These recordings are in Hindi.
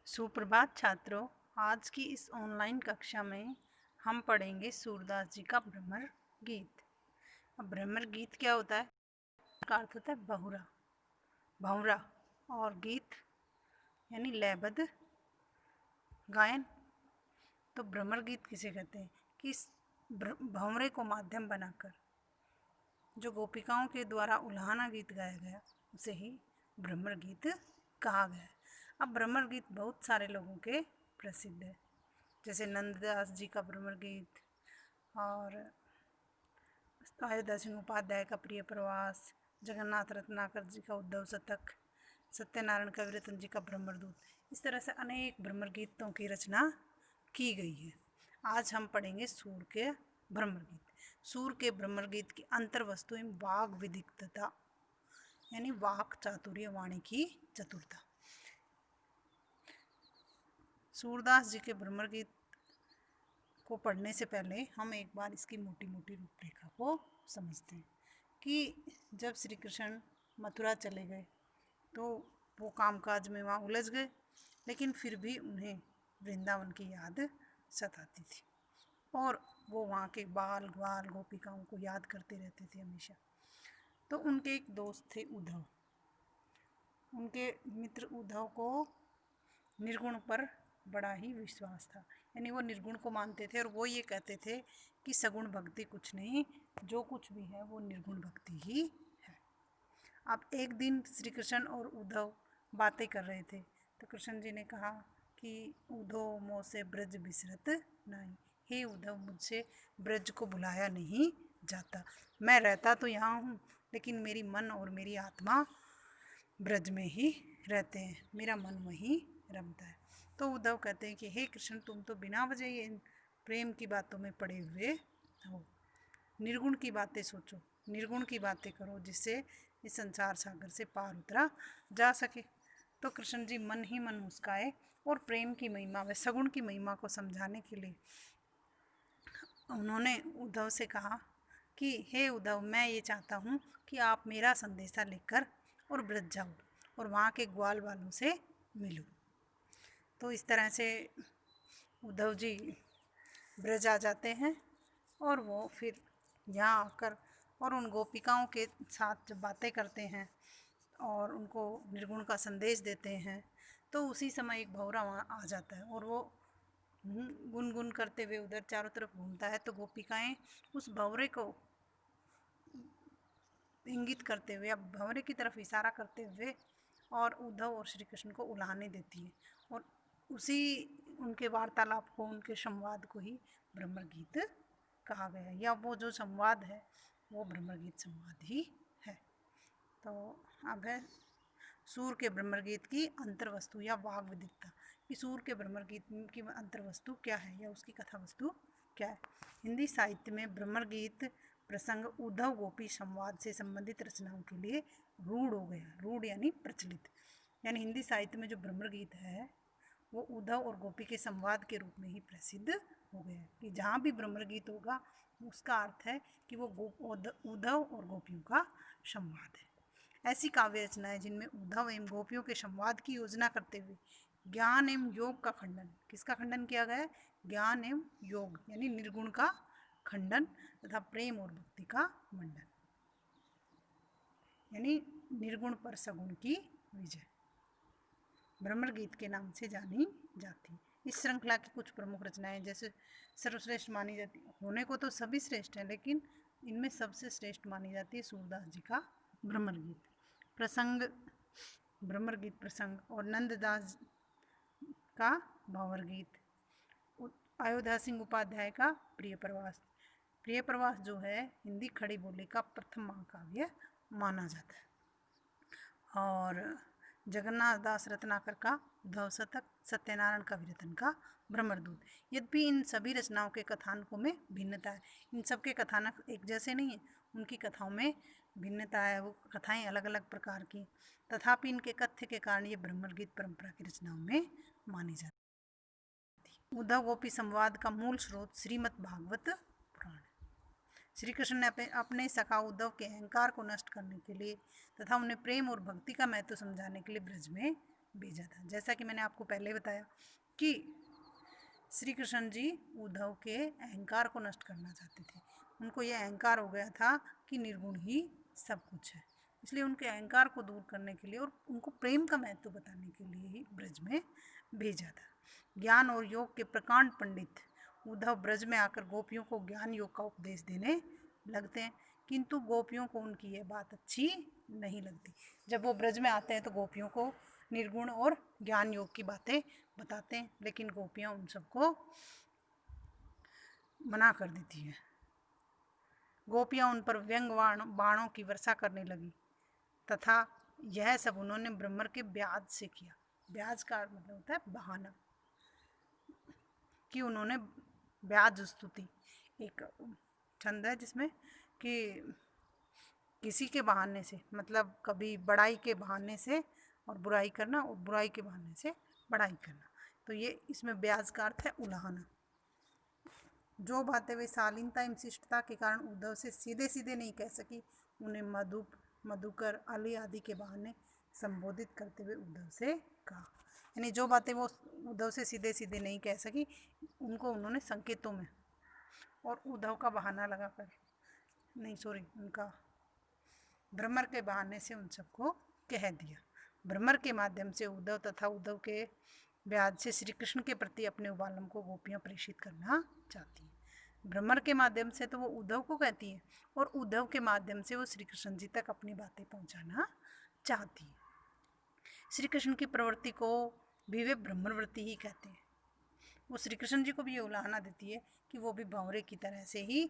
सुप्रभात छात्रों। आज की इस ऑनलाइन कक्षा में हम पढ़ेंगे सूरदास जी का भ्रमर गीत। अब भ्रमर गीत क्या होता है? का अर्थ होता है बहुरा, भंवरा, और गीत यानी लयबद्ध गायन। तो भ्रमर गीत किसे कहते हैं कि इस भंवरे को माध्यम बनाकर जो गोपिकाओं के द्वारा उल्हाना गीत गाया गया उसे ही भ्रमर गीत कहा गया है। अब भ्रमर गीत बहुत सारे लोगों के प्रसिद्ध है, जैसे नंददास जी का भ्रमर गीत और अयोध्या सिंह उपाध्याय का प्रिय प्रवास, जगन्नाथ रत्नाकर जी का उद्धव शतक, सत्यनारायण कविरत्न जी का भ्रमर दूत। इस तरह से अनेक भ्रमर गीतों की रचना की गई है। आज हम पढ़ेंगे सूर के भ्रमर गीत। सूर के भ्रमर गीत की अंतर वस्तु एवं वाग विदिग्धता यानी वाक चातुर्य, वाणी की चतुरता। सूरदास जी के भ्रमर गीत को पढ़ने से पहले हम एक बार इसकी मोटी मोटी रूपरेखा को समझते हैं कि जब श्री कृष्ण मथुरा चले गए तो वो कामकाज में वहाँ उलझ गए, लेकिन फिर भी उन्हें वृंदावन की याद सताती थी और वो वहाँ के बाल ग्वाल गोपिकाओं को याद करते रहते थे हमेशा। तो उनके एक दोस्त थे उद्धव। उनके मित्र उद्धव को निर्गुण पर बड़ा ही विश्वास था, यानी वो निर्गुण को मानते थे और वो ये कहते थे कि सगुण भक्ति कुछ नहीं, जो कुछ भी है वो निर्गुण भक्ति ही है। अब एक दिन श्री कृष्ण और उद्धव बातें कर रहे थे तो कृष्ण जी ने कहा कि उद्धव मोह से ब्रज बिसरत नहीं, हे उद्धव मुझसे ब्रज को बुलाया नहीं जाता। मैं रहता तो यहाँ हूँ लेकिन मेरी मन और मेरी आत्मा ब्रज में ही रहते हैं, मेरा मन वहीं रमता है। तो उद्धव कहते हैं कि हे कृष्ण, तुम तो बिना वजह ये प्रेम की बातों में पड़े हुए हो, निर्गुण की बातें सोचो, निर्गुण की बातें करो जिससे इस संसार सागर से पार उतरा जा सके। तो कृष्ण जी मन ही मन मुस्काए और प्रेम की महिमा व सगुण की महिमा को समझाने के लिए उन्होंने उद्धव से कहा कि हे उद्धव, मैं ये चाहता हूँ कि आप मेरा संदेशा लेकर और ब्रज जाओ और वहाँ के ग्वाल वालों से मिलो। तो इस तरह से उद्धव जी ब्रज आ जाते हैं और वो फिर यहाँ आकर और उन गोपिकाओं के साथ जब बातें करते हैं और उनको निर्गुण का संदेश देते हैं तो उसी समय एक भंवरा वहाँ आ जाता है और वो गुनगुन करते हुए उधर चारों तरफ घूमता है। तो गोपिकाएं उस भंवरे को इंगित करते हुए, अब भंवरे की तरफ इशारा करते हुए और उद्धव और श्री कृष्ण को उल्हाने देती है और उसी उनके वार्तालाप को, उनके संवाद को ही भ्रमर गीत कहा गया है, या वो जो संवाद है वो भ्रमर गीत संवाद ही है। तो अब है सूर के भ्रमर गीत की अंतर वस्तु या वाग विदिग्धता कि सूर के भ्रमर गीत की अंतर वस्तु क्या है या उसकी कथा वस्तु क्या है। हिंदी साहित्य में भ्रमर गीत प्रसंग उद्धव गोपी संवाद से संबंधित रचनाओं के लिए रूढ़ हो गया। रूढ़ यानी प्रचलित, यानी हिंदी साहित्य में जो भ्रमर गीत है वो उद्धव और गोपी के संवाद के रूप में ही प्रसिद्ध हो गया कि जहाँ भी भ्रमर गीत होगा उसका अर्थ है कि वो उद्धव और गोपियों का संवाद है। ऐसी काव्य रचनाएं जिनमें उद्धव एवं गोपियों के संवाद की योजना करते हुए ज्ञान एवं योग का खंडन, किसका खंडन किया गया है? ज्ञान एवं योग यानी निर्गुण का खंडन तथा प्रेम और भक्ति का मंडन, यानी निर्गुण पर सगुण की विजय, भ्रमर गीत के नाम से जानी जाती। इस श्रृंखला की कुछ प्रमुख रचनाएं जैसे सर्वश्रेष्ठ मानी जाती, होने को तो सभी श्रेष्ठ हैं लेकिन इनमें सबसे श्रेष्ठ मानी जाती है सूरदास जी का भ्रमर गीत प्रसंग, भ्रमर गीत प्रसंग, और नंददास का भंवर गीत, अयोध्या सिंह उपाध्याय का प्रिय प्रवास। प्रिय प्रवास जो है हिंदी खड़ी बोली का प्रथम महाकाव्य माना जाता है। और जगन्नाथ दास रत्नाकर का उद्धव शतक, सत्यनारायण कविरत्न का भ्रमर दूत। यद्यपि इन सभी रचनाओं के कथानकों में भिन्नता है, इन सबके कथानक एक जैसे नहीं है, उनकी कथाओं में भिन्नता है, वो कथाएं अलग अलग प्रकार की, तथापि इनके कथ्य के कारण ये भ्रमर गीत परंपरा की रचनाओं में मानी जाती। उद्धव गोपी संवाद का मूल स्रोत श्रीमद् भागवत पुराण। श्री कृष्ण ने अपने सखा उद्धव के अहंकार को नष्ट करने के लिए तथा उन्हें प्रेम और भक्ति का महत्व समझाने के लिए ब्रज में भेजा था। जैसा कि मैंने आपको पहले बताया कि श्री कृष्ण जी उद्धव के अहंकार को नष्ट करना चाहते थे। उनको ये अहंकार हो गया था कि निर्गुण ही सब कुछ है, इसलिए उनके अहंकार को दूर करने के लिए और उनको प्रेम का महत्व बताने के लिए ही ब्रज में भेजा था। ज्ञान और योग के प्रकांड पंडित उद्धव ब्रज में आकर गोपियों को ज्ञान योग का उपदेश देने लगते हैं, किंतु गोपियों को उनकी यह बात अच्छी नहीं लगती। जब वो ब्रज में आते हैं तो गोपियों को निर्गुण और ज्ञान योग की बातें बताते हैं, लेकिन गोपियां उन सबको मना कर देती हैं। गोपियां उन पर व्यंग बाणों की वर्षा करने लगी तथा यह सब उन्होंने ब्रह्मर के ब्याज से किया। ब्याज का मतलब होता है बहाना, कि उन्होंने ब्याज स्तुति एक छंद है जिसमें कि किसी के बहाने से, मतलब कभी बड़ाई के बहाने से और बुराई करना और बुराई के बहाने से बड़ाई करना, तो ये इसमें ब्याज का अर्थ है उलाहना। जो बातें वे शालीनता एवं शिष्टता के कारण उद्धव से सीधे सीधे नहीं कह सकी, उन्हें मधुप, मधुकर, अली आदि के बहाने संबोधित करते हुए उद्धव से कहा। यानी जो बातें वो उद्धव से सीधे सीधे नहीं कह सकी, उनको उन्होंने संकेतों में और उद्धव का बहाना लगाकर, नहीं सॉरी, उनका ब्रह्मर के बहाने से उन सबको कह दिया। ब्रह्मर के माध्यम से उद्धव तथा उद्धव के ब्याज से श्री कृष्ण के प्रति अपने उबालम को गोपियां प्रेषित करना चाहती हैं। ब्रह्मर के माध्यम से तो वो उद्धव को कहती है और उद्धव के माध्यम से वो श्री कृष्ण जी तक अपनी बातें पहुंचाना चाहती है। श्री कृष्ण की प्रवृत्ति को भी वे ब्रह्मवृत्ति ही कहते हैं। वो श्री कृष्ण जी को भी ये उलाहना देती है कि वो भी भंवरे की तरह से ही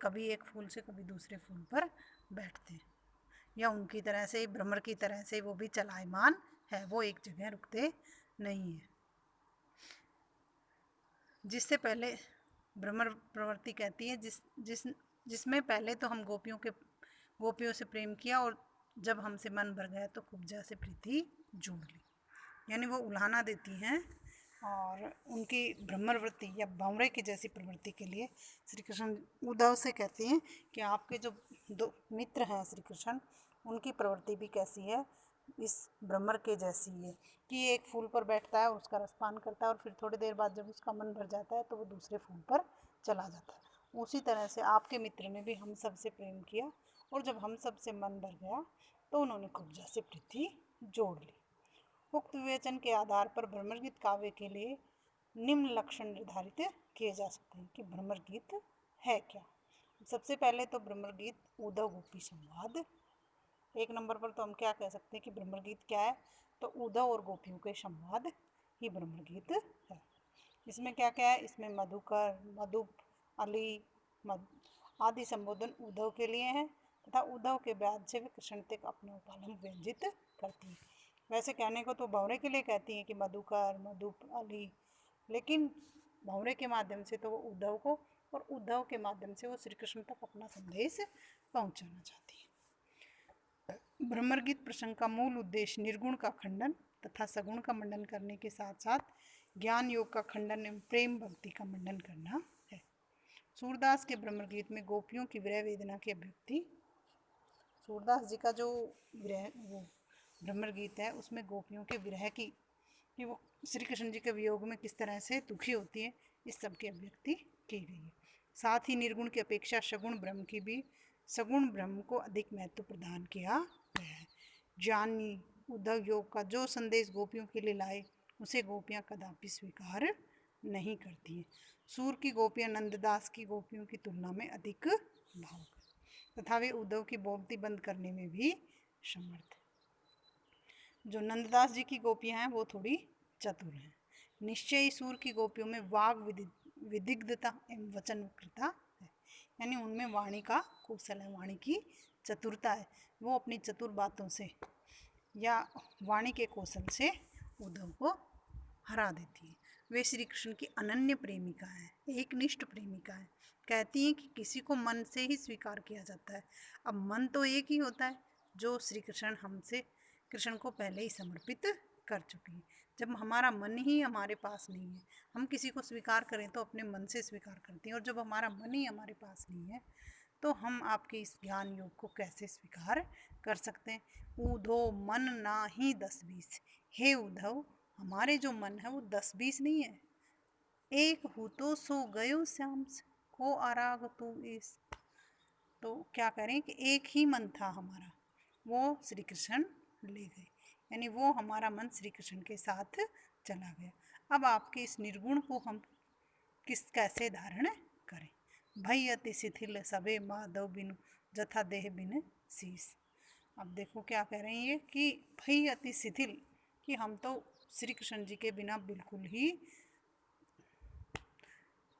कभी एक फूल से कभी दूसरे फूल पर बैठते हैं, या उनकी तरह से, ब्रह्मर की तरह से वो भी चलायमान है, वो एक जगह रुकते नहीं है। जिससे पहले ब्रह्मर प्रवृत्ति कहती है जिसमें पहले तो हम गोपियों से प्रेम किया और जब हमसे मन भर गया तो कुब्जा से प्रीति जोड़ ली। यानी वो उलाहना देती हैं और उनकी ब्रह्मवृत्ति या भंवरे की जैसी प्रवृत्ति के लिए श्री कृष्ण उद्धव से कहते हैं कि आपके जो दो मित्र हैं श्री कृष्ण, उनकी प्रवृत्ति भी कैसी है, इस ब्रह्मर के जैसी है कि एक फूल पर बैठता है, उसका रसपान करता है और फिर थोड़ी देर बाद जब उसका मन भर जाता है तो वो दूसरे फूल पर चला जाता है। उसी तरह से आपके मित्र ने भी हम सब से प्रेम किया और जब हम सब से मन भर गया तो उन्होंने कुब्जा से प्रीति जोड़ ली। उक्त विवेचन के आधार पर भ्रमर गीत काव्य के लिए निम्न लक्षण निर्धारित किए जा सकते हैं कि भ्रमर गीत है क्या। सबसे पहले तो भ्रमर गीत उद्धव गोपी संवाद, एक नंबर पर तो हम क्या कह सकते हैं कि भ्रमर गीत क्या है, तो उद्धव और गोपियों के संवाद ही भ्रमर गीत है। इसमें क्या क्या है, इसमें मधुकर, मधुप, अली आदि संबोधन उद्धव के लिए हैं तथा उद्धव के ब्याज से वे कृष्ण तक अपना उपालम व्यंजित करती हैं। वैसे कहने को तो भंवरे के लिए कहती हैं कि मधुकर, मधुप, अली, लेकिन भंवरे के माध्यम से तो वो उद्धव को और उद्धव के माध्यम से वो श्री कृष्ण तक अपना संदेश पहुंचाना चाहती है। भ्रमर गीत प्रसंग का मूल उद्देश्य निर्गुण का खंडन तथा सगुण का मंडन करने के साथ साथ ज्ञान योग का खंडन एवं प्रेम भक्ति का मंडन करना है। सूरदास के भ्रमर गीत में गोपियों की विरह वेदना की अभिव्यक्ति, सूरदास जी का जो वो भ्रमर गीत है उसमें गोपियों के विरह की, कि वो श्री कृष्ण जी के वियोग में किस तरह से दुखी होती है, इस सब की अभिव्यक्ति की गई है। साथ ही निर्गुण की अपेक्षा सगुण ब्रह्म को अधिक महत्व प्रदान किया गया है। ज्ञानी उद्धव योग का जो संदेश गोपियों के लिए लाए उसे गोपियां कदापि स्वीकार नहीं करती हैं। सूर की गोपियां नंददास की गोपियों की तुलना में अधिक भावुक तथा वे उद्धव की बोलती बंद करने में भी समर्थ। जो नंददास जी की गोपियां हैं वो थोड़ी चतुर हैं। निश्चय ही सूर की गोपियों में वाग विदिग्धता एवं वचन वक्रता है, यानी उनमें वाणी का कौशल है, वाणी की चतुरता है। वो अपनी चतुर बातों से या वाणी के कौशल से उद्धव को हरा देती है। वे श्री कृष्ण की अनन्य प्रेमिका है, एकनिष्ठ प्रेमिका है। कहती हैं कि किसी को मन से ही स्वीकार किया जाता है। अब मन तो एक ही होता है जो श्री कृष्ण को पहले ही समर्पित कर चुकी है। जब हमारा मन ही हमारे पास नहीं है, हम किसी को स्वीकार करें तो अपने मन से स्वीकार करते हैं, और जब हमारा मन ही हमारे पास नहीं है तो हम आपके इस ज्ञान योग को कैसे स्वीकार कर सकते हैं। ऊधो मन ना ही 10-20, हे उद्धव हमारे जो मन है वो 10-20 नहीं है। एक हूँ तो सो गयो श्याम को आराग तू इस। तो क्या करें कि एक ही मन था हमारा, वो श्री कृष्ण ले गए, यानी वो हमारा मन श्री कृष्ण के साथ चला गया। अब आपके इस निर्गुण को हम कैसे धारण करें। भई अति शिथिल सबे माधव बिनु जथा देह बिन शीस। अब देखो क्या कह रहे हैं ये कि भई अति शिथिल, कि हम तो श्री कृष्ण जी के बिना बिल्कुल ही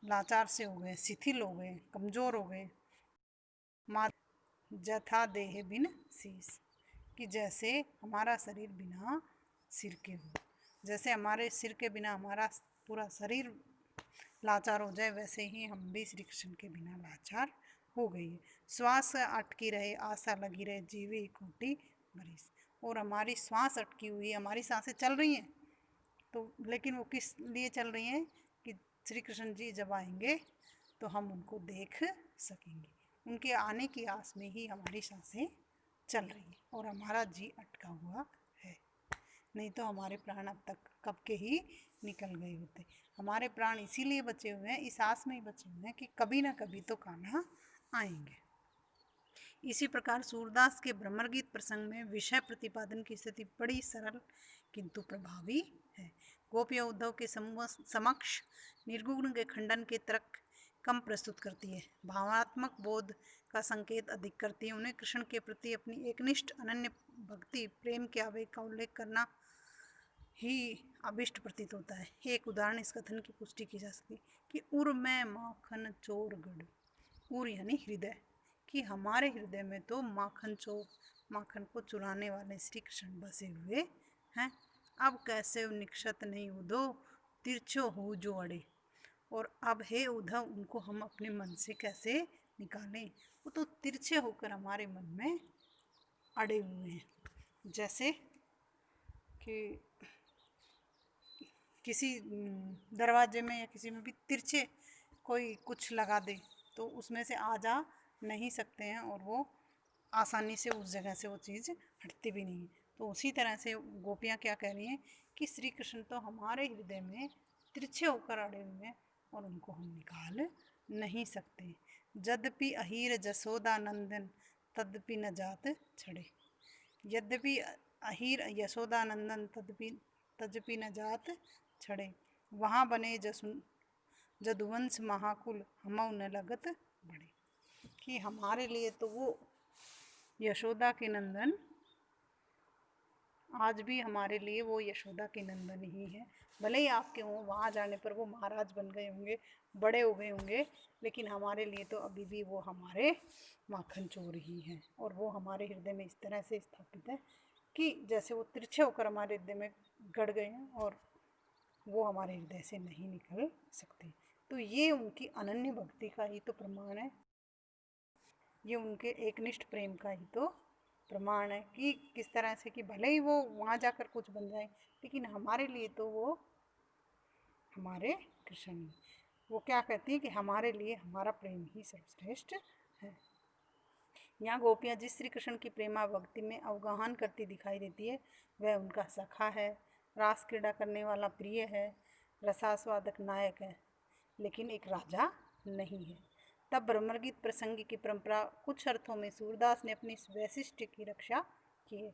लाचार से हो गए, शिथिल हो गए, कमजोर हो गए। मा जथा देह बिन शीस, कि जैसे हमारा शरीर बिना सिर के हो, जैसे हमारे सिर के बिना हमारा पूरा शरीर लाचार हो जाए, वैसे ही हम भी श्री कृष्ण के बिना लाचार हो गई है। श्वास अटकी रहे आशा लगी रहे जीवे कोटि बरिस। और हमारी श्वास अटकी हुई है, हमारी सांसें चल रही हैं तो, लेकिन वो किस लिए चल रही हैं कि श्री कृष्ण जी जब आएंगे तो हम उनको देख सकेंगे। उनके आने की आस में ही हमारी सांसें चल रही हैं और हमारा जी अटका हुआ है, नहीं तो हमारे प्राण अब तक कब के ही निकल गए होते। हमारे प्राण इसीलिए बचे हुए हैं, इस आस में ही बचे हुए हैं कि कभी ना कभी तो कान्हा आएंगे। इसी प्रकार सूरदास के भ्रमर गीत प्रसंग में विषय प्रतिपादन की स्थिति बड़ी सरल किंतु प्रभावी है। गोपियाँ उद्धव के समक्ष निर्गुण के खंडन के तर्क कम प्रस्तुत करती है, भावात्मक बोध का संकेत अधिक करती है। उन्हें कृष्ण के प्रति अपनी एकनिष्ठ अनन्य भक्ति प्रेम के आवेग का उल्लेख करना ही अभिष्ट प्रतीत होता है। एक उदाहरण इस कथन की पुष्टि की जा सकती है कि उर में माखन चोर गढ़, उर यानी हृदय, कि हमारे हृदय में तो माखन चोर, माखन को चुराने वाले श्री कृष्ण बसे हुए हैं। अब कैसे निक्षत नहीं उद्धो तिरछो हो जो अड़े। और अब हे उद्धव उनको हम अपने मन से कैसे निकालें, वो तो तिरछे होकर हमारे मन में अड़े हुए हैं। जैसे कि किसी दरवाजे में या किसी में भी तिरछे कोई कुछ लगा दे तो उसमें से आ जा नहीं सकते हैं और वो आसानी से उस जगह से वो चीज़ हटती भी नहीं है। तो उसी तरह से गोपियाँ क्या कह रही हैं कि श्री कृष्ण तो हमारे हृदय में तिरछे होकर अड़े हुए हैं और उनको हम निकाल नहीं सकते। यद्यपि अहीर जसोदा नंदन तदपि न जात छड़े। यद्यपि अहीर यशोदा नंदन तदपि न जात छड़े। वहाँ बने जदुवंश महाकुल हमऊ न लगत बड़े, कि हमारे लिए तो वो यशोदा के नंदन आज भी हमारे लिए वो यशोदा के नंदन ही है। भले ही आपके हों, वहाँ जाने पर वो महाराज बन गए होंगे, बड़े हो गए होंगे, लेकिन हमारे लिए तो अभी भी वो हमारे माखन चोर ही हैं। और वो हमारे हृदय में इस तरह से स्थापित है कि जैसे वो तिरछे होकर हमारे हृदय में गड़ गए हैं और वो हमारे हृदय से नहीं निकल सकते। तो ये उनकी अनन्य भक्ति का ही तो प्रमाण है, ये उनके एकनिष्ठ प्रेम का ही तो प्रमाण है कि किस तरह से कि भले ही वो वहाँ जाकर कुछ बन जाए, लेकिन हमारे लिए तो वो हमारे कृष्ण, वो क्या कहती हैं कि हमारे लिए हमारा प्रेम ही सर्वश्रेष्ठ है। यहाँ गोपियाँ जिस श्री कृष्ण की प्रेमा भक्ति में अवगाहन करती दिखाई देती है, वह उनका सखा है, रास क्रीड़ा करने वाला प्रिय है, रसास्वादक नायक है, लेकिन एक राजा नहीं है। तब भ्रमरगीत प्रसंग की परंपरा कुछ अर्थों में सूरदास ने अपनी वैशिष्ट्य की रक्षा की है।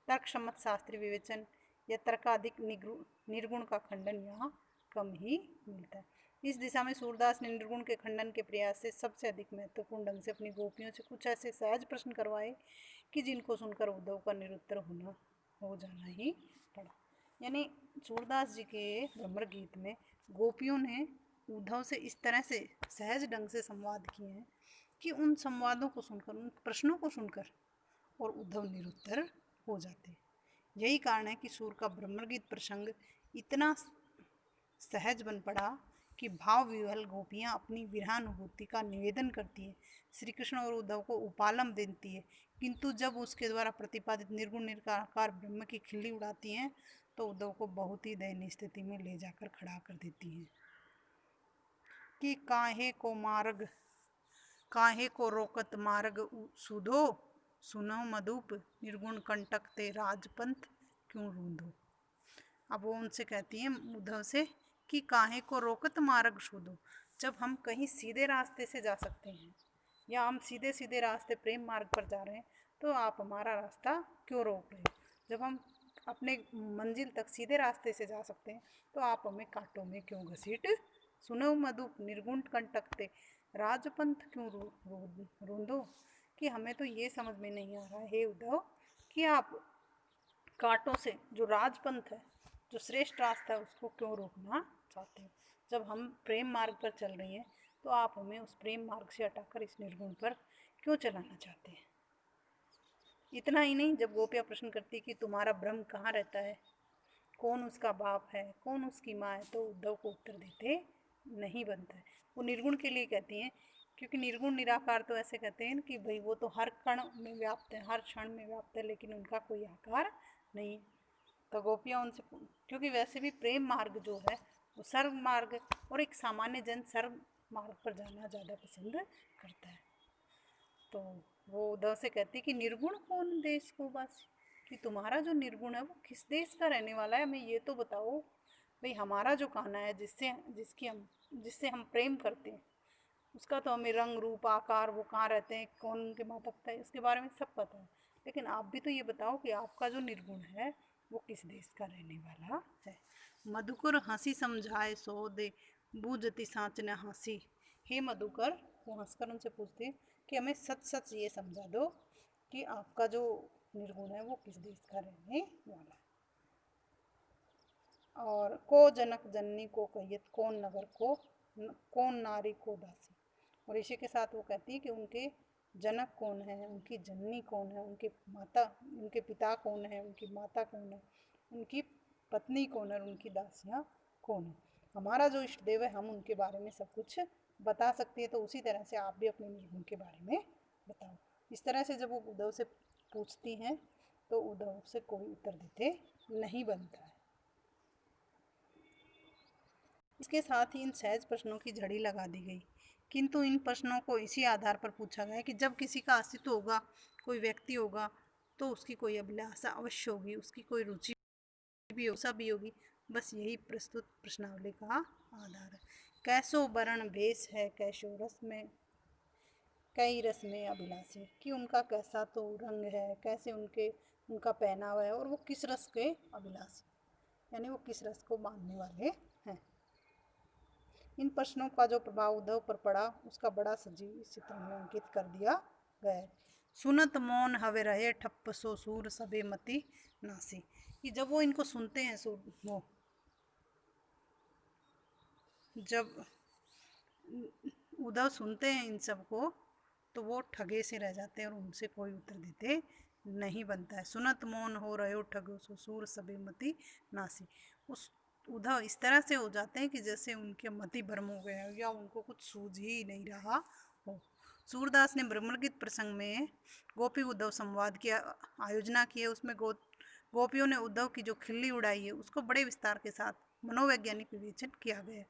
तर्कसम्मत शास्त्रीय विवेचन या तर्काधिक निर्गुण का खंडन यहाँ कम ही मिलता है। इस दिशा में सूरदास ने निर्गुण के खंडन के प्रयास से सबसे अधिक महत्वपूर्ण ढंग से अपनी गोपियों से कुछ ऐसे सहज प्रश्न करवाए कि जिनको सुनकर उद्धव का निरुत्तर हो जाना ही पड़ा। यानी सूरदास जी के भ्रमर गीत में गोपियों ने उद्धव से इस तरह से सहज ढंग से संवाद किए हैं कि उन संवादों को सुनकर, उन प्रश्नों को सुनकर और उद्धव निरुत्तर हो जाते। यही कारण है कि सूर का भ्रमर गीत प्रसंग इतना सहज बन पड़ा कि भाव विह्वल गोपियाँ अपनी विरहानुभूति का निवेदन करती है, श्री कृष्ण और उद्धव को उपालम देती है, किंतु जब उसके द्वारा प्रतिपादित निर्गुण निराकार ब्रह्म की खिल्ली उड़ाती हैं तो उद्धव को बहुत ही दयनीय स्थिति में ले जाकर खड़ा कर देती हैं कि काहे को रोकत मार्ग सुधो सुनो मधुप निर्गुण कंटक ते राजपंथ क्यों रूंधो। अब वो उनसे कहती हैं उद्धव से कि काहे को रोकत मार्ग शोधो। जब हम कहीं सीधे रास्ते से जा सकते हैं या हम सीधे सीधे रास्ते प्रेम मार्ग पर जा रहे हैं तो आप हमारा रास्ता क्यों रोक रहे हो। जब हम अपने मंजिल तक सीधे रास्ते से जा सकते हैं तो आप हमें कांटों में क्यों घसीट। सुनो मधुप निर्गुण कंटकते राजपंथ क्यों रूंधो। कि हमें तो ये समझ में नहीं आ रहा है हे उद्धव कि आप कांटों से जो राजपंथ है, जो श्रेष्ठ रास्ता है, उसको क्यों रोकना चाहते हो। जब हम प्रेम मार्ग पर चल रही हैं तो आप हमें उस प्रेम मार्ग से हटाकर इस निर्गुण पर क्यों चलाना चाहते हैं। इतना ही नहीं, जब गोपियाँ प्रश्न करती कि तुम्हारा ब्रह्म कहाँ रहता है, कौन उसका बाप है, कौन उसकी माँ है, तो उद्धव को उत्तर देते नहीं बनता है। वो निर्गुण के लिए कहती हैं, क्योंकि निर्गुण निराकार तो ऐसे कहते हैं कि भाई वो तो हर कण में व्याप्त है, हर क्षण में व्याप्त है, लेकिन उनका कोई आकार नहीं। तो गोपियाँ उनसे, क्योंकि वैसे भी प्रेम मार्ग जो है वो सर्व मार्ग, और एक सामान्य जन सर्व मार्ग पर जाना ज़्यादा पसंद करता है। तो वो उद्धव से कहती कि निर्गुण कौन देश को बस, कि तुम्हारा जो निर्गुण है वो किस देश का रहने वाला है, हमें ये तो बताओ। भाई हमारा जो कान्हा है जिससे हम प्रेम करते हैं, उसका तो हमें रंग रूप आकार, वो कहाँ रहते हैं, कौन उनके माता पिता है, इसके बारे में सब पता है। लेकिन आप भी तो ये बताओ कि आपका जो निर्गुण है वो किस देश का रहने वाला है। मधुकर हंसी समझाए सो दे बूझती सांच ने हंसी। हे मधुकर, वो हंसकर उनसे पूछते हैं कि हमें सच सच ये समझा दो कि आपका जो निर्गुण है वो किस देश का रहने वाला है। और को जनक जननी को कहियत कौन नगर को कौन नारी को दासी। और इसी के साथ वो कहती है कि उनके जनक कौन है, उनकी जननी कौन है, उनके पिता कौन है, उनकी माता कौन है, उनकी पत्नी कौन है और उनकी दासियाँ कौन है। हमारा जो इष्ट देव है हम उनके बारे में सब कुछ बता सकती है, तो उसी तरह से आप भी अपने निर्गुण के बारे में बताओ। इस तरह से जब वो उद्धव से पूछती हैं तो उद्धव से कोई उत्तर देते नहीं बनता है। इसके साथ ही इन सहज प्रश्नों की झड़ी लगा दी गई, किंतु इन प्रश्नों को इसी आधार पर पूछा गया कि जब किसी का अस्तित्व होगा, कोई व्यक्ति होगा, तो उसकी कोई अभिलाषा अवश्य होगी, उसकी कोई रुचि भी होगी। बस यही प्रस्तुत प्रश्नावली का आधार है। कैसो वर्ण भेष है कैसो रस में कई रस में अभिलाषी, कि उनका कैसा तो रंग है, कैसे उनका पहनावा है, और वो किस रस के अभिलाषी, यानी वो किस रस को मानने वाले हैं। इन प्रश्नों का जो प्रभाव उद्धव पर पड़ा उसका बड़ा सजीव इस चित्र में अंकित कर दिया गया है। सुनत मौन हवे रहे ठप्प सो सूर सबे मति नासी। कि जब वो इनको सुनते हैं, वो जब उद्धव सुनते हैं इन सब को, तो वो ठगे से रह जाते हैं और उनसे कोई उत्तर देते नहीं बनता है। सुनत मौन हो रहे हो ठगो सो सूर सबे मति नासी। उस उद्धव इस तरह से हो जाते हैं कि जैसे उनके मति भ्रम हो गया या उनको कुछ सूझ ही नहीं रहा हो। सूरदास ने ब्रह्मगीत प्रसंग में गोपी उद्धव संवाद की आयोजना की है। उसमें गोपियों ने उद्धव की जो खिल्ली उड़ाई है उसको बड़े विस्तार के साथ मनोवैज्ञानिक विवेचन किया गया है।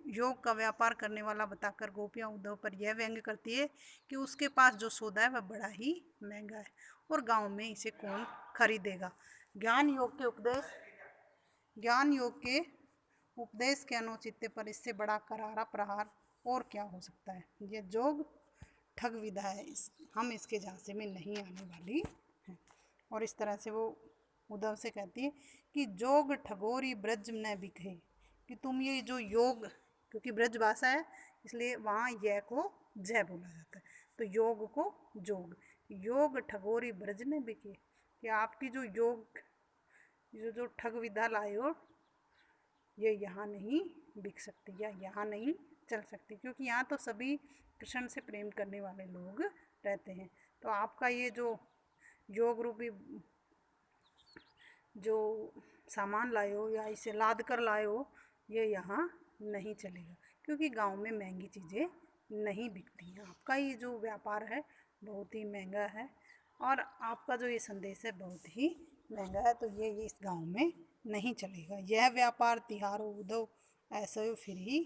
योग का व्यापार करने वाला बताकर गोपियाँ उद्धव पर यह व्यंग्य करती है कि उसके पास जो सौदा है वह बड़ा ही महंगा है और गांव में इसे कौन खरीदेगा। ज्ञान योग के उपदेश के अनुचित्य पर इससे बड़ा करारा प्रहार और क्या हो सकता है। यह जोग ठग विधा है, हम इसके झांसे में नहीं आने वाली हैं। और इस तरह से वो उद्धव से कहती है कि जोग ठगोरी ब्रज न बिखे, कि तुम ये जो योग, क्योंकि ब्रज भाषा है इसलिए वहाँ यह को जय बोला जाता है, तो योग को जोग, योग ठगोरी ब्रज न बिके, कि आपकी जो योग जो ठग विधा लाए हो ये यहाँ नहीं बिक सकती या यहाँ नहीं चल सकती, क्योंकि यहाँ तो सभी कृष्ण से प्रेम करने वाले लोग रहते हैं। तो आपका ये जो योग रूपी जो सामान लाए हो या इसे लाद कर लाए हो ये यहाँ नहीं चलेगा, क्योंकि गांव में महंगी चीज़ें नहीं बिकती हैं। आपका ये जो व्यापार है बहुत ही महंगा है और आपका जो ये संदेश है बहुत ही महंगा है, तो ये इस गांव में नहीं चलेगा। यह व्यापार तिहारो उद्धव ऐसे ही फिर ही,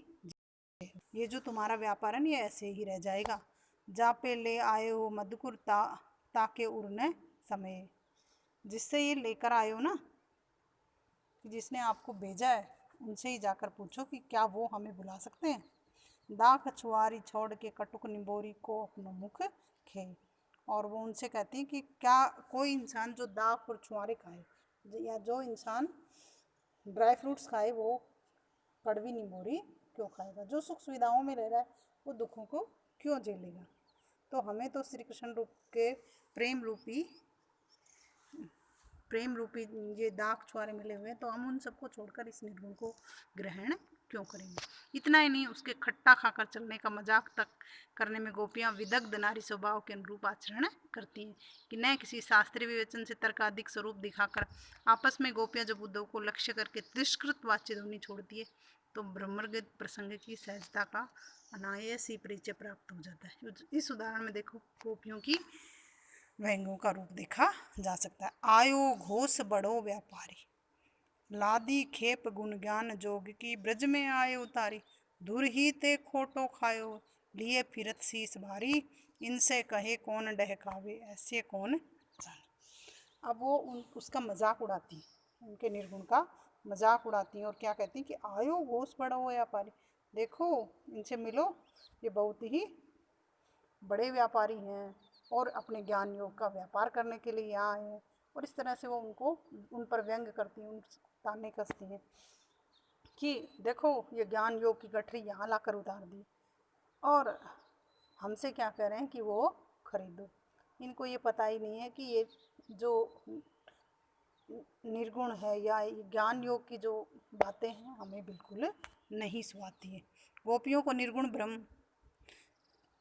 ये जो तुम्हारा व्यापार है ना ये ऐसे ही रह जाएगा। जा पे ले आए हो मधुकुर ताके उड़ने समय। जिससे ये लेकर आए हो ना, जिसने आपको भेजा है, उनसे ही जाकर पूछो कि क्या वो हमें बुला सकते हैं। दाख छुआरी छोड़ के कटुक निबोरी को अपना मुख खे। और वो उनसे कहती हैं कि क्या कोई इंसान जो दाख और छुआरे खाए, या जो इंसान ड्राई फ्रूट्स खाए, वो कड़वी निबोरी क्यों खाएगा? जो सुख सुविधाओं में रह रहा है वो दुखों को क्यों झेलेगा? तो हमें तो श्री कृष्ण रूप के प्रेम रूपी ये दाग छुआरे मिले हुए हैं, तो हम उन सबको छोड़कर इस निर्गुण को ग्रहण क्यों करेंगे? इतना ही नहीं, उसके खट्टा खाकर चलने का मजाक तक करने में गोपियां विदग्ध नारी स्वभाव के अनुरूप आचरण करती हैं कि न किसी शास्त्रीय विवेचन से तर्काधिक स्वरूप दिखाकर आपस में गोपियां जब उद्धव को लक्ष्य करके तिरस्कृत वाच्य ध्वनि छोड़ती है, तो ब्रह्मगीत प्रसंग की सहजता का अनायास ही परिचय प्राप्त हो जाता है। इस उदाहरण में देखो, गोपियों की व्यंग्यों का रूप देखा जा सकता है। आयो घोष बड़ो व्यापारी, लादी खेप गुण ज्ञान जोग की, ब्रज में आए उतारी, धुर ही ते खोटो खायो, लिए फिरत शीस भारी, इनसे कहे कौन डहकावे, ऐसे कौन जाने। अब वो उसका मजाक उड़ाती है, उनके निर्गुण का मजाक उड़ाती हैं और क्या कहती हैं कि आयो घोष बड़ो व्यापारी, देखो इनसे मिलो, ये बहुत ही बड़े व्यापारी हैं और अपने ज्ञान योग का व्यापार करने के लिए यहाँ आए हैं। और इस तरह से वो उन पर व्यंग करती हैं, उन ताने कसती हैं कि देखो ये ज्ञान योग की गठरी यहाँ लाकर उतार दी, और हमसे क्या कह रहे हैं कि वो खरीदो। इनको ये पता ही नहीं है कि ये जो निर्गुण है या ज्ञान योग की जो बातें हैं हमें बिल्कुल नहीं सुहाती है। गोपियों को निर्गुण ब्रह्म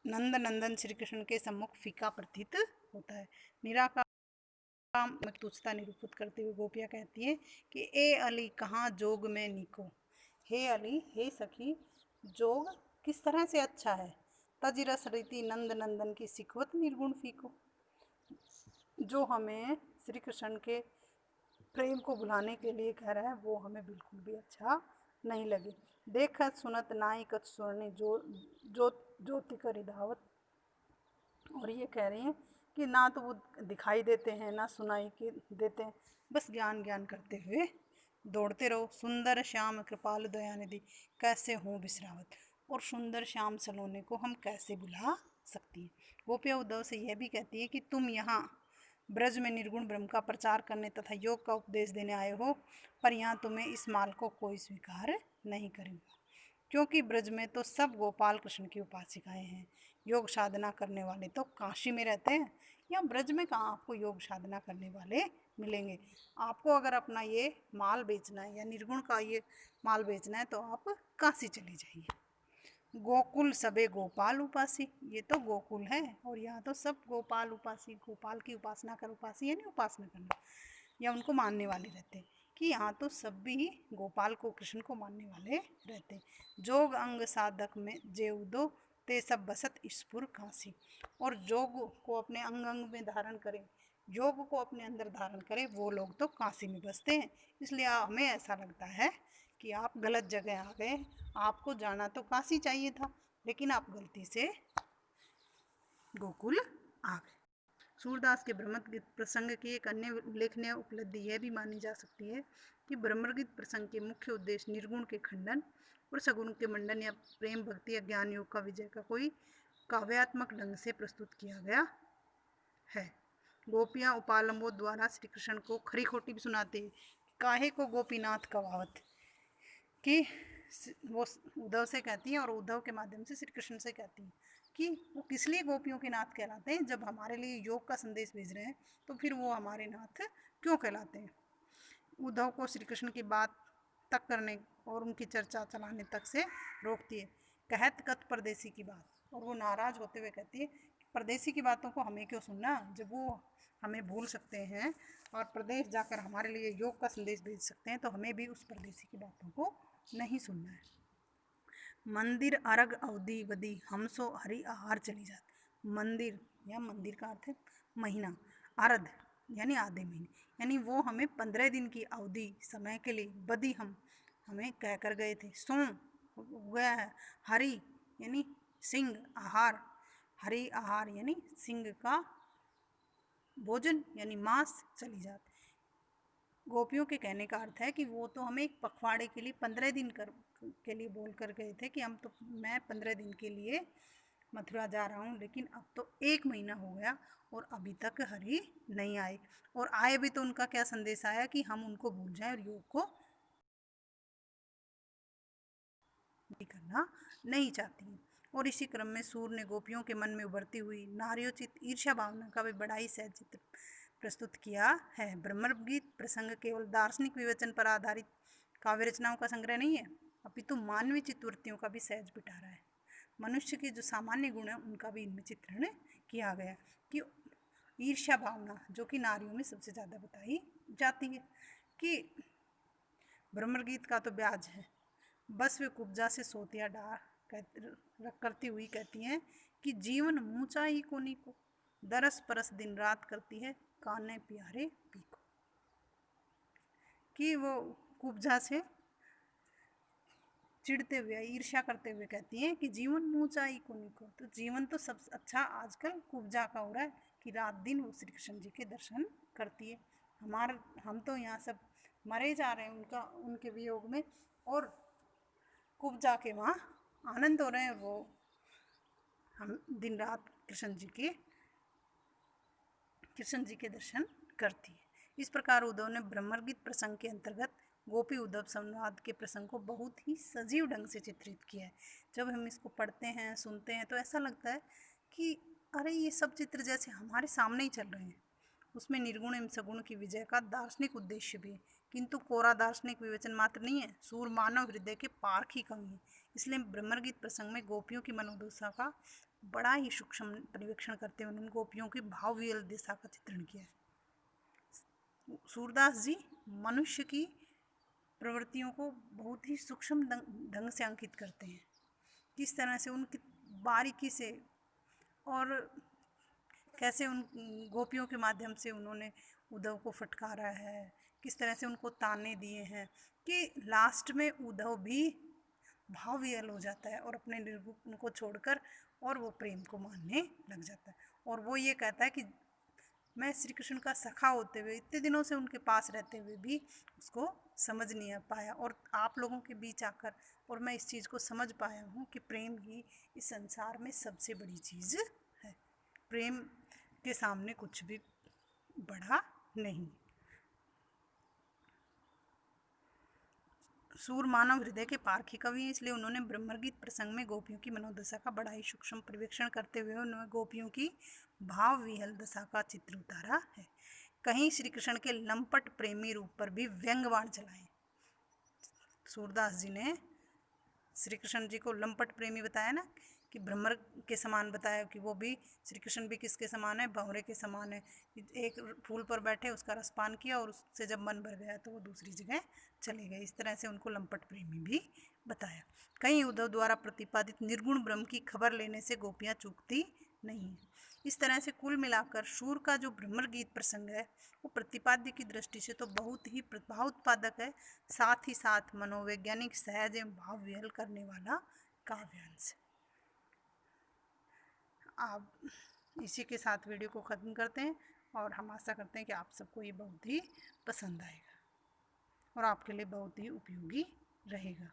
नंद नंदन श्री कृष्ण के सम्मुख फीका प्रतीत होता है। निराकार में तुच्छता निरूपित करते हुए गोपियाँ कहती है कि ए अली कहाँ जोग में निको, हे अली, हे सखी, जोग किस तरह से अच्छा है। तजिरस रीति नंद नंदन की सिखवत निर्गुण फीको, जो हमें श्री कृष्ण के प्रेम को बुलाने के लिए कह रहा है वो हमें बिल्कुल भी अच्छा नहीं लगे। देखत सुनत नाई कछ सुरने जो ज्योति करी धावत। और ये कह रही हैं कि ना तो वो दिखाई देते हैं ना सुनाई के देते हैं, बस ज्ञान ज्ञान करते हुए दौड़ते रहो। सुंदर श्याम कृपाल दयानिधि कैसे हों विश्रावत, और सुंदर श्याम सलोने को हम कैसे बुला सकती हैं। गोपिया उद्धव से यह भी कहती है कि तुम यहाँ ब्रज में निर्गुण ब्रह्म का प्रचार करने तथा योग का उपदेश देने आए हो, पर यहाँ तुम्हें इस माल को कोई स्वीकार नहीं करेगा, क्योंकि ब्रज में तो सब गोपाल कृष्ण की उपासिकाएं हैं। योग साधना करने वाले तो काशी में रहते हैं, या ब्रज में कहाँ आपको योग साधना करने वाले मिलेंगे। आपको अगर अपना ये माल बेचना है या निर्गुण का ये माल बेचना है तो आप काशी चले जाइए। गोकुल सबे गोपाल उपासी, ये तो गोकुल है और यहाँ तो सब गोपाल उपासी, गोपाल की उपासना कर, उपासी यानी उपासना करना या उनको मानने वाले रहते, कि यहाँ तो सब भी गोपाल को, कृष्ण को मानने वाले रहते। जोग अंग साधक में जे उदो ते सब बसत स्फुर काशी, और जोग को अपने अंग अंग में धारण करें, योग को अपने अंदर धारण करें, वो लोग तो काशी में बसते हैं। इसलिए हमें ऐसा लगता है कि आप गलत जगह आ गए, आपको जाना तो काशी चाहिए था, लेकिन आप गलती से गोकुल आ गए। सूरदास के ब्रह्मगीत प्रसंग की एक अन्य उल्लेखनीय उपलब्धि यह भी मानी जा सकती है कि ब्रह्मगीत प्रसंग के मुख्य उद्देश्य निर्गुण के खंडन और सगुण के मंडन या प्रेम भक्ति या ज्ञान योग का विजय का कोई काव्यात्मक ढंग से प्रस्तुत किया गया है। गोपियाँ उपालंबों द्वारा श्री कृष्ण को खरी खोटी भी सुनाते हैं, काहे को गोपीनाथ कवावत, कि वो उद्धव से कहती हैं और उद्धव के माध्यम से श्री कृष्ण से कहती हैं कि वो किस लिए गोपियों के नाथ कहलाते हैं। जब हमारे लिए योग का संदेश भेज रहे हैं तो फिर वो हमारे नाथ क्यों कहलाते हैं। उद्धव को श्री कृष्ण की बात तक करने और उनकी चर्चा चलाने तक से रोकती है, कहत कत परदेसी की बात, और वो नाराज होते हुए कहती है परदेसी की बातों को हमें क्यों सुनना, जब वो हमें भूल सकते हैं और प्रदेश जाकर हमारे लिए योग का संदेश भेज सकते हैं, तो हमें भी उस परदेसी की बातों को नहीं सुनना है। मंदिर अरग अवधि वधि हमसो हरि आहार चली जात, मंदिर या मंदिर का अर्थ है महीना, अर्ध यानी आधे महीने, यानी वो हमें 15 दिन की अवधि समय के लिए बदी हमें कह कर गए थे, सो गया है, हरि यानी सिंह, आहार, हरि आहार यानी सिंह का भोजन यानी मांस चली जात। गोपियों के कहने का अर्थ है कि वो तो हमें एक पखवाड़े के लिए 15 दिन के लिए बोल कर गए थे कि मैं 15 दिन के लिए मथुरा जा रहा हूँ, लेकिन अब तो 1 महीना हो गया और अभी तक हरि नहीं आए। और आए भी तो उनका क्या संदेश आया कि हम उनको भूल जाएं और योग को करना नहीं चाहती। और इसी क्रम में सूर ने गोपियों के मन में उभरती हुई नार्योचित ईर्ष्या भावना का भी बड़ा ही सहज चित्र प्रस्तुत किया है। ब्रह्मगीत प्रसंग केवल दार्शनिक विवेचन पर आधारित काव्य रचनाओं का संग्रह नहीं है, अपितु मानवीय चित्तवृत्तियों का भी सहज पिटारा है। मनुष्य के जो सामान्य गुण है उनका भी इनमें चित्रण किया गया कि ईर्ष्या भावना जो कि नारियों में सबसे ज़्यादा बताई जाती है कि ब्रह्मगीत का तो ब्याज है। बस वे कुब्जा से सोतिया करती हुई कहती हैं कि जीवन मूचा ही कोनी को, दरस परस दिन रात करती है काने प्यारे पीको। कि वो कुब्जा से चिढ़ते हुए ईर्ष्या करते हुए कहती हैं कि जीवन ऊंचाई कोनी को, तो जीवन तो सबसे अच्छा आजकल कुब्जा का हो रहा है कि रात दिन वो श्री कृष्ण जी के दर्शन करती है। हम तो यहाँ सब मरे जा रहे हैं उनके वियोग में, और कुब्जा के वहाँ आनंद हो रहे हैं। वो हम दिन रात कृष्ण जी के दर्शन करती है। इस प्रकार उद्धव ने ब्रह्मगीत प्रसंग के अंतर्गत गोपी उद्धव संवाद के प्रसंग को बहुत ही सजीव ढंग से चित्रित किया है। जब हम इसको पढ़ते हैं सुनते हैं तो ऐसा लगता है कि अरे ये सब चित्र जैसे हमारे सामने ही चल रहे हैं। उसमें निर्गुण एवं सगुण की विजय का दार्शनिक उद्देश्य भी है, किंतु कोरा दार्शनिक विवेचन मात्र नहीं है, सूर मानव हृदय के पार्क ही कवि है। इसलिए ब्रह्मगीत प्रसंग में गोपियों की मनोदशा का बड़ा ही सूक्ष्म परिवेक्षण करते हुए उन्होंने गोपियों की भावविहल दिशा का चित्रण किया है। सूरदास जी मनुष्य की प्रवृत्तियों को बहुत ही सूक्ष्म ढंग से अंकित करते हैं, किस तरह से उनकी बारीकी से और कैसे उन गोपियों के माध्यम से उन्होंने उद्धव को फटकारा है, किस तरह से उनको ताने दिए हैं कि लास्ट में उद्धव भी भावविहल हो जाता है और अपने निर्गुण को छोड़कर और वो प्रेम को मानने लग जाता है। और वो ये कहता है कि मैं श्री कृष्ण का सखा होते हुए इतने दिनों से उनके पास रहते हुए भी उसको समझ नहीं आ पाया, और आप लोगों के बीच आकर और मैं इस चीज़ को समझ पाया हूँ कि प्रेम ही इस संसार में सबसे बड़ी चीज़ है। प्रेम के सामने कुछ भी बड़ा नहीं। सूर मानव हृदय के पारखी कवि हैं, इसलिए उन्होंने ब्रह्मगीत प्रसंग में गोपियों की मनोदशा का बड़ा ही सूक्ष्म पर्यवेक्षण करते हुए उन्होंने गोपियों की भाव विहल दशा का चित्र उतारा है। कहीं श्री कृष्ण के लंपट प्रेमी रूप पर भी व्यंग्यवाण चलाए। सूरदास जी ने श्री कृष्ण जी को लंपट प्रेमी बताया ना, कि भ्रमर के समान बताया कि वो भी श्री कृष्ण भी किसके समान है, भंवरे के समान है। एक फूल पर बैठे उसका रसपान किया और उससे जब मन भर गया तो वो दूसरी जगह चले गए। इस तरह से उनको लंपट प्रेमी भी बताया। कहीं उद्धव द्वारा प्रतिपादित निर्गुण ब्रह्म की खबर लेने से गोपियाँ चूकती नहीं। इस तरह से कुल मिलाकर शूर का जो ब्रह्मगीत प्रसंग है वो प्रतिपाद्य की दृष्टि से तो बहुत ही प्रभाव उत्पादक है, साथ ही साथ मनोवैज्ञानिक सहज एवं भाव विहल करने वाला काव्यांश। आप इसी के साथ वीडियो को ख़त्म करते हैं और हम आशा करते हैं कि आप सबको ये बहुत ही पसंद आएगा और आपके लिए बहुत ही उपयोगी रहेगा।